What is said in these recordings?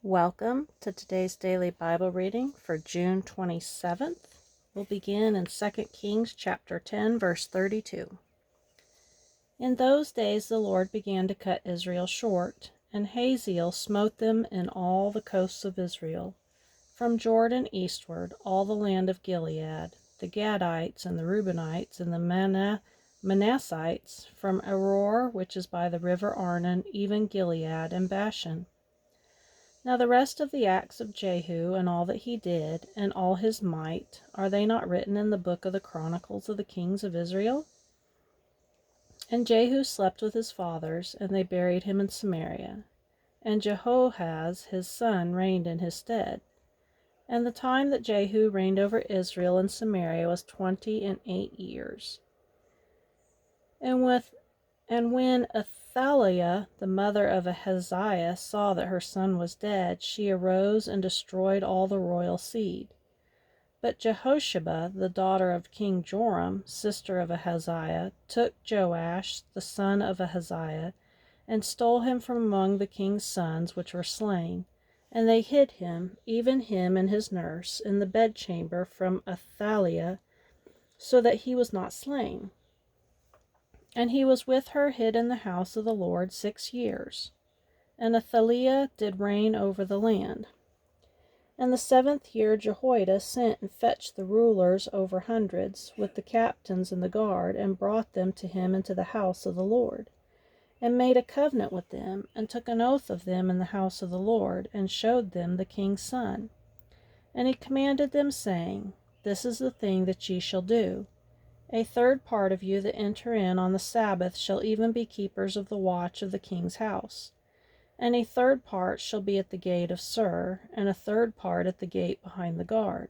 Welcome to today's daily Bible reading for June 27th. We'll begin in 2 Kings chapter 10, verse 32. In those days the Lord began to cut Israel short, and Hazael smote them in all the coasts of Israel, from Jordan eastward, all the land of Gilead, the Gadites and the Reubenites and the Manassites, from Aroer, which is by the river Arnon, even Gilead and Bashan. Now the rest of the acts of Jehu, and all that he did, and all his might, are they not written in the book of the Chronicles of the kings of Israel? And Jehu slept with his fathers, and they buried him in Samaria. And Jehoahaz his son reigned in his stead. And the time that Jehu reigned over Israel in Samaria was 28 years. And when Athaliah, the mother of Ahaziah, saw that her son was dead, she arose and destroyed all the royal seed. But Jehosheba, the daughter of King Joram, sister of Ahaziah, took Joash, the son of Ahaziah, and stole him from among the king's sons which were slain. And they hid him, even him and his nurse, in the bedchamber from Athaliah, so that he was not slain. And he was with her hid in the house of the Lord 6 years. And Athaliah did reign over the land. And the 7th year Jehoiada sent and fetched the rulers over hundreds, with the captains and the guard, and brought them to him into the house of the Lord, and made a covenant with them, and took an oath of them in the house of the Lord, and showed them the king's son. And he commanded them, saying, This is the thing that ye shall do. A third part of you that enter in on the Sabbath shall even be keepers of the watch of the king's house. And a third part shall be at the gate of Sur, and a third part at the gate behind the guard.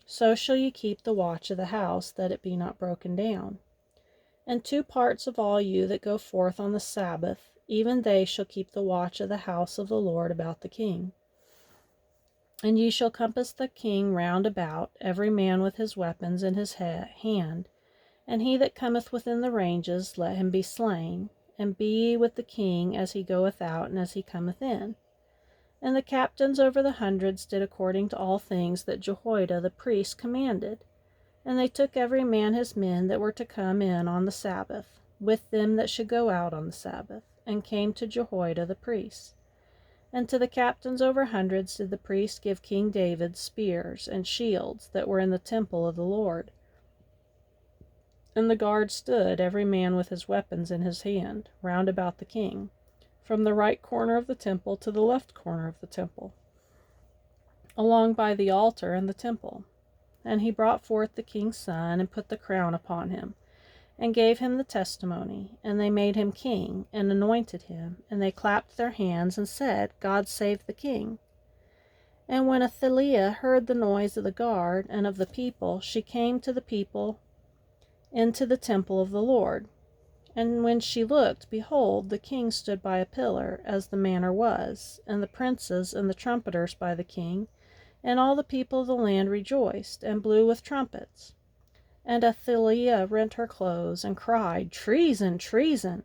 So shall ye keep the watch of the house, that it be not broken down. And 2 parts of all you that go forth on the Sabbath, even they shall keep the watch of the house of the Lord about the king. And ye shall compass the king round about, every man with his weapons in his hand. And he that cometh within the ranges, let him be slain, and be ye with the king as he goeth out and as he cometh in. And the captains over the hundreds did according to all things that Jehoiada the priest commanded. And they took every man his men that were to come in on the Sabbath, with them that should go out on the Sabbath, and came to Jehoiada the priest. And to the captains over hundreds did the priest give King David spears and shields that were in the temple of the Lord. And the guard stood, every man with his weapons in his hand, round about the king, from the right corner of the temple to the left corner of the temple, along by the altar and the temple. And he brought forth the king's son, and put the crown upon him, and gave him the testimony. And they made him king, and anointed him, and they clapped their hands, and said, God save the king. And when Athaliah heard the noise of the guard and of the people, she came to the people into the temple of the Lord. And when she looked, behold, the king stood by a pillar, as the manner was, and the princes and the trumpeters by the king, and all the people of the land rejoiced, and blew with trumpets. And Athaliah rent her clothes, and cried, Treason, treason!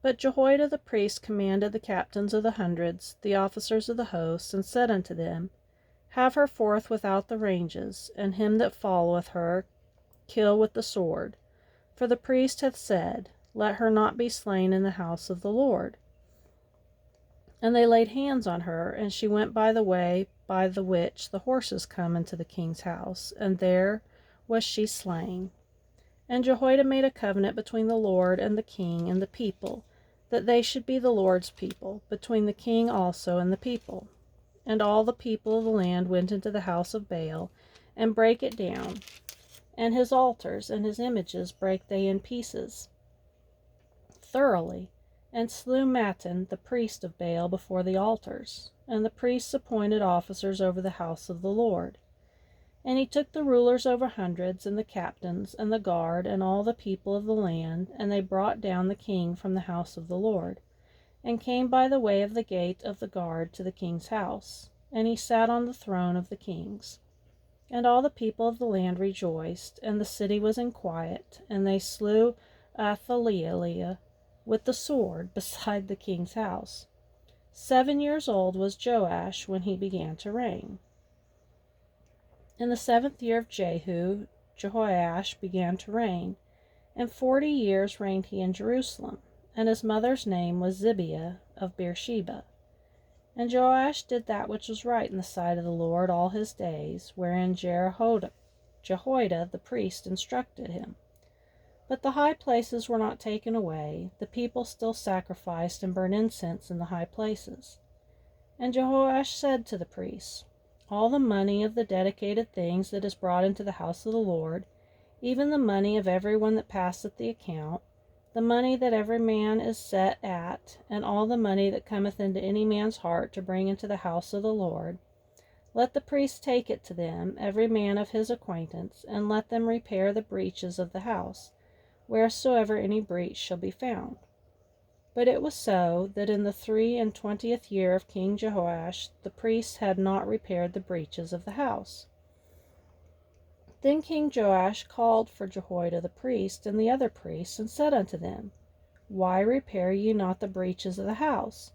But Jehoiada the priest commanded the captains of the hundreds, the officers of the host, and said unto them, Have her forth without the ranges, and him that followeth her kill with the sword. For the priest hath said, Let her not be slain in the house of the Lord. And they laid hands on her, and she went by the way by the which the horses come into the king's house, and there was she slain. And Jehoiada made a covenant between the Lord and the king and the people, that they should be the Lord's people, between the king also and the people. And all the people of the land went into the house of Baal, and brake it down, and his altars and his images brake they in pieces thoroughly, and slew Mattan the priest of Baal before the altars. And the priests appointed officers over the house of the Lord. And he took the rulers over hundreds, and the captains, and the guard, and all the people of the land, and they brought down the king from the house of the Lord, and came by the way of the gate of the guard to the king's house. And he sat on the throne of the kings. And all the people of the land rejoiced, and the city was in quiet, and they slew Athaliah with the sword beside the king's house. 7 years old was Joash when he began to reign. In the 7th year of Jehu, Jehoash began to reign, and 40 years reigned he in Jerusalem, and his mother's name was Zibiah of Beersheba. And Joash did that which was right in the sight of the Lord all his days, wherein Jehoiada the priest instructed him. But the high places were not taken away, the people still sacrificed and burned incense in the high places. And Jehoash said to the priests, all the money of the dedicated things that is brought into the house of the Lord, even the money of every one that passeth the account, the money that every man is set at, and all the money that cometh into any man's heart to bring into the house of the Lord, let the priests take it to them, every man of his acquaintance, and let them repair the breaches of the house, wheresoever any breach shall be found. But it was so, that in the 23 year of King Jehoash the priests had not repaired the breaches of the house. Then King Joash called for Jehoiada the priest and the other priests, and said unto them, why repair ye not the breaches of the house?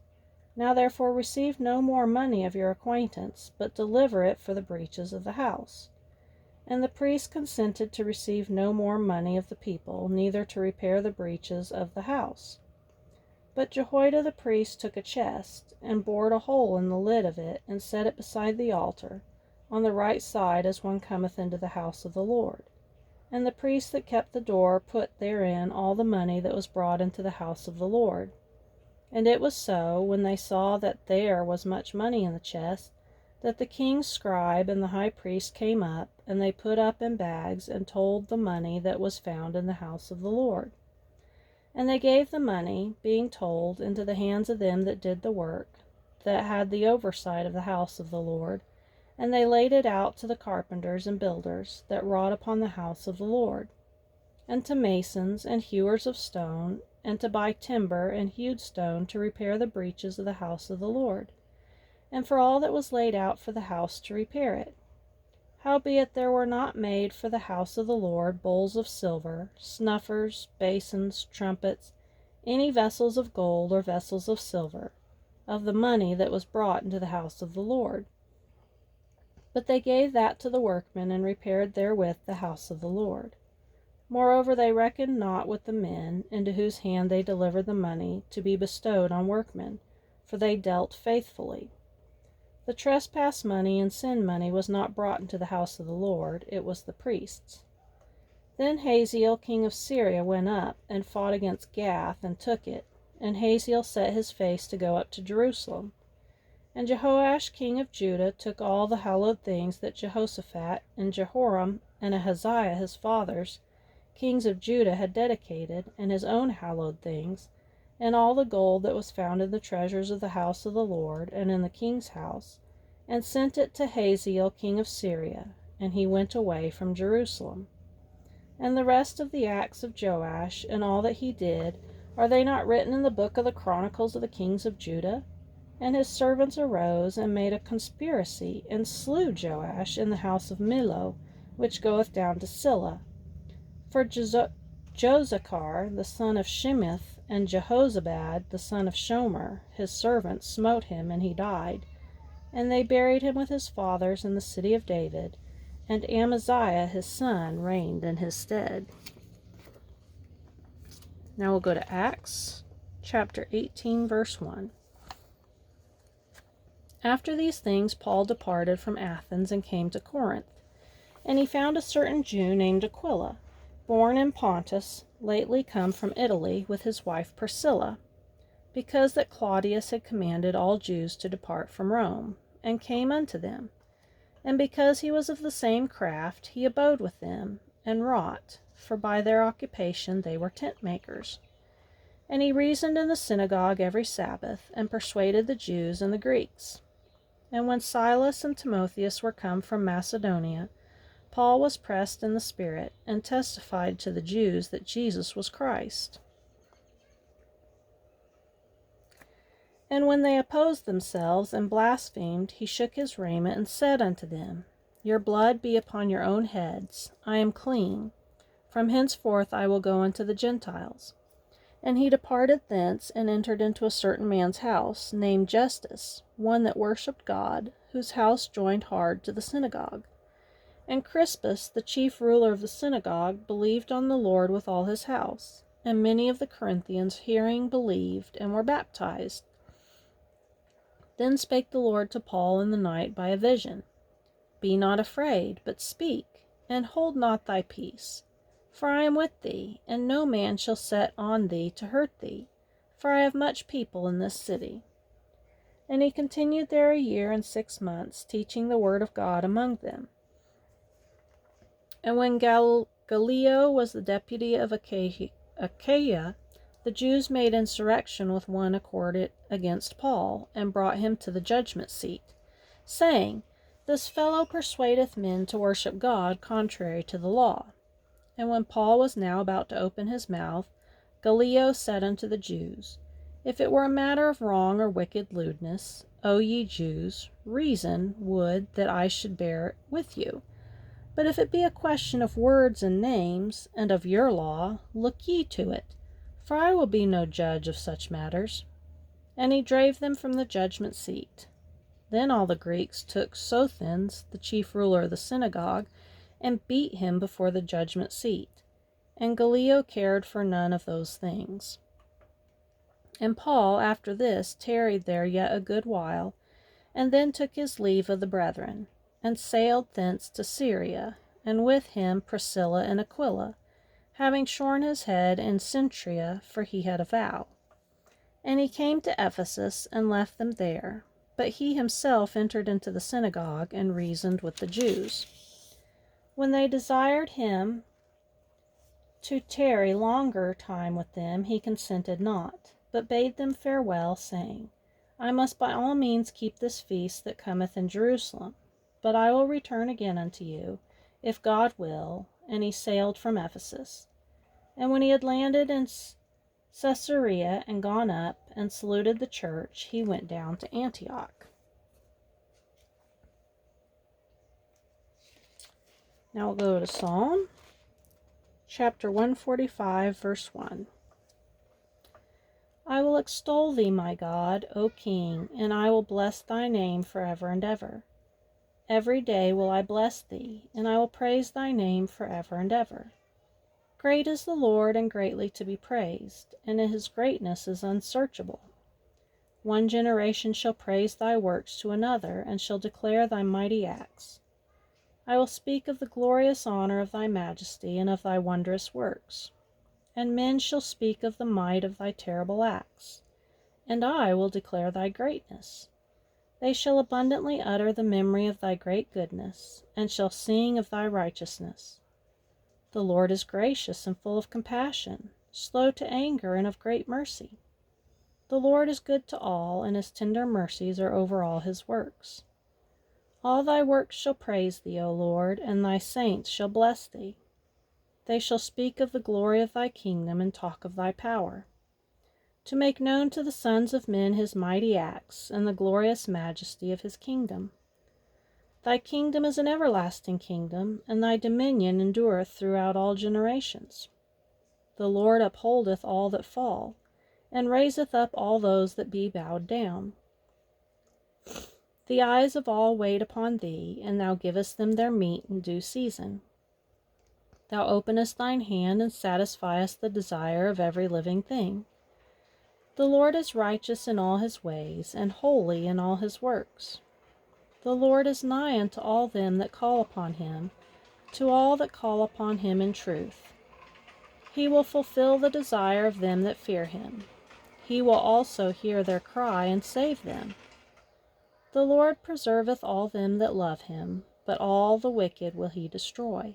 Now therefore receive no more money of your acquaintance, but deliver it for the breaches of the house. And the priests consented to receive no more money of the people, neither to repair the breaches of the house. But Jehoiada the priest took a chest, and bored a hole in the lid of it, and set it beside the altar, on the right side as one cometh into the house of the Lord. And the priest that kept the door put therein all the money that was brought into the house of the Lord. And it was so, when they saw that there was much money in the chest, that the king's scribe and the high priest came up, and they put up in bags, and told the money that was found in the house of the Lord. And they gave the money, being told, into the hands of them that did the work, that had the oversight of the house of the Lord, and they laid it out to the carpenters and builders that wrought upon the house of the Lord, and to masons and hewers of stone, and to buy timber and hewed stone to repair the breaches of the house of the Lord, and for all that was laid out for the house to repair it. Howbeit there were not made for the house of the Lord bowls of silver, snuffers, basins, trumpets, any vessels of gold or vessels of silver, of the money that was brought into the house of the Lord. But they gave that to the workmen, and repaired therewith the house of the Lord. Moreover, they reckoned not with the men, into whose hand they delivered the money, to be bestowed on workmen, for they dealt faithfully. The trespass money and sin money was not brought into the house of the Lord, it was the priests. Then Hazael king of Syria went up, and fought against Gath, and took it. And Hazael set his face to go up to Jerusalem. And Jehoash king of Judah took all the hallowed things that Jehoshaphat, and Jehoram, and Ahaziah his fathers, kings of Judah, had dedicated, and his own hallowed things, and all the gold that was found in the treasures of the house of the Lord, and in the king's house, and sent it to Hazael king of Syria, and he went away from Jerusalem. And the rest of the acts of Joash, and all that he did, are they not written in the book of the chronicles of the kings of Judah? And his servants arose, and made a conspiracy, and slew Joash in the house of Millo, which goeth down to Silla. For Josachar the son of Shimith, and Jehozabad the son of Shomer, his servants, smote him, and he died. And they buried him with his fathers in the city of David, and Amaziah his son reigned in his stead. Now we'll go to Acts chapter 18, verse 1. After these things Paul departed from Athens and came to Corinth. And he found a certain Jew named Aquila, born in Pontus, lately come from Italy, with his wife Priscilla, because that Claudius had commanded all Jews to depart from Rome, and came unto them. And because he was of the same craft, he abode with them, and wrought, for by their occupation they were tent makers. And he reasoned in the synagogue every Sabbath, and persuaded the Jews and the Greeks. And when Silas and Timotheus were come from Macedonia, Paul was pressed in the Spirit, and testified to the Jews that Jesus was Christ. And when they opposed themselves and blasphemed, he shook his raiment, and said unto them, Your blood be upon your own heads, I am clean. From henceforth I will go unto the Gentiles. And he departed thence, and entered into a certain man's house, named Justus, one that worshipped God, whose house joined hard to the synagogue. And Crispus, the chief ruler of the synagogue, believed on the Lord with all his house. And many of the Corinthians hearing believed, and were baptized. Then spake the Lord to Paul in the night by a vision, Be not afraid, but speak, and hold not thy peace. For I am with thee, and no man shall set on thee to hurt thee, for I have much people in this city. And he continued there 1 year and 6 months, teaching the word of God among them. And when Gallio was the deputy of Achaia, the Jews made insurrection with one accord against Paul, and brought him to the judgment seat, saying, This fellow persuadeth men to worship God contrary to the law. And when Paul was now about to open his mouth, Gallio said unto the Jews, If it were a matter of wrong or wicked lewdness, O ye Jews, reason would that I should bear with you. But if it be a question of words and names, and of your law, look ye to it, for I will be no judge of such matters. And he drave them from the judgment seat. Then all the Greeks took Sosthenes, the chief ruler of the synagogue, and beat him before the judgment seat. And Gallio cared for none of those things. And Paul after this tarried there yet a good while, and then took his leave of the brethren, and sailed thence to Syria, and with him Priscilla and Aquila, having shorn his head in Centuria, for he had a vow. And he came to Ephesus, and left them there, but he himself entered into the synagogue, and reasoned with the Jews. When they desired him to tarry longer time with them, he consented not, but bade them farewell, saying, I must by all means keep this feast that cometh in Jerusalem, but I will return again unto you, if God will. And he sailed from Ephesus. And when he had landed in Caesarea, and gone up, and saluted the church, he went down to Antioch. Now we'll go to Psalm chapter 145, verse 1. I will extol thee, my God, O King, and I will bless thy name forever and ever. Every day will I bless thee, and I will praise thy name forever and ever. Great is the Lord, and greatly to be praised, and his greatness is unsearchable. One generation shall praise thy works to another, and shall declare thy mighty acts. I will speak of the glorious honor of thy majesty, and of thy wondrous works. And men shall speak of the might of thy terrible acts, and I will declare thy greatness. They shall abundantly utter the memory of thy great goodness, and shall sing of thy righteousness. The Lord is gracious and full of compassion, slow to anger, and of great mercy. The Lord is good to all, and his tender mercies are over all his works. All thy works shall praise thee, O Lord, and thy saints shall bless thee. They shall speak of the glory of thy kingdom, and talk of thy power, to make known to the sons of men his mighty acts, and the glorious majesty of his kingdom. Thy kingdom is an everlasting kingdom, and thy dominion endureth throughout all generations. The Lord upholdeth all that fall, and raiseth up all those that be bowed down. The eyes of all wait upon thee, and thou givest them their meat in due season. Thou openest thine hand, and satisfiest the desire of every living thing. The Lord is righteous in all his ways, and holy in all his works. The Lord is nigh unto all them that call upon him, to all that call upon him in truth. He will fulfill the desire of them that fear him. He will also hear their cry, and save them. The Lord preserveth all them that love him, but all the wicked will he destroy.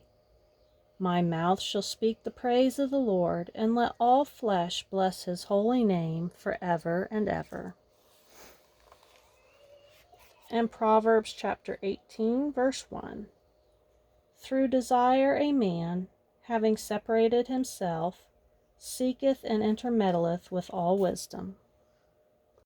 My mouth shall speak the praise of the Lord, and let all flesh bless his holy name forever and ever. And Proverbs chapter 18, verse 1. Through desire a man, having separated himself, seeketh and intermeddleth with all wisdom.